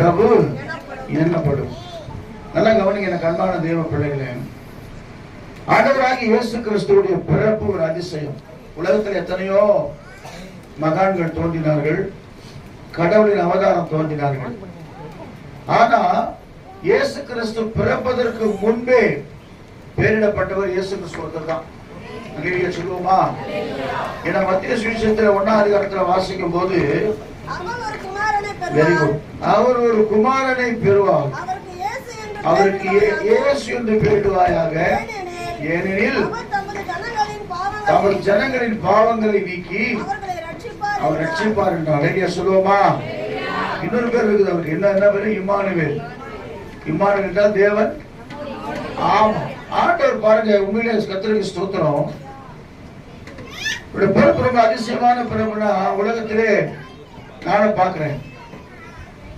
பிரபு என்னப்படும். நல்லா கவனிங்க எனக்கு அன்பான தேவ பிள்ளைகளே, ஆண்டவராகிய இயேசு கிறிஸ்துவுடைய பிறப்பு ஒரு அதிசயம். உலகத்தில் எத்தனையோ மகான்கள் தோன்றினார்கள், கடவுளின் அவதாரம் தோன்றினார்கள். ஆனா இயேசு கிறிஸ்து பிறப்பதற்கு முன்பே பெயரிடப்பட்டவர் இயேசு கிறிஸ்து ஒருத்தர் தான். சொல்லுவோமா? ஏன்னா மத்திய சுவிசேஷத்துல 1ஆம் அதிகாரத்துல வாசிக்கும் போது வெரி குட், அவர் ஒரு குமாரனை பெறுவார், அவருக்கு இயேசு என்று பெயரிடுவாயாக, ஏனெனில் அவர் ஜனங்களின் பாவங்களை நீக்கி அவர் ரட்சிப்பார் என்றார். சொல்லுவோமா? இன்னொரு பேர் இருக்குது அவருக்கு. என்ன பேரு? இம்மானுவேல். இம்மானுவேல் என்றால் தேவன். ஆமா, ஆண்டவர் பாருங்க, உண்மையிலே கர்த்தருக்கு ஸ்தோத்திரம். பிறப்பு ரொம்ப அதிசயமான பிறப்புனா உலகத்திலே நானும் பார்க்கிறேன்.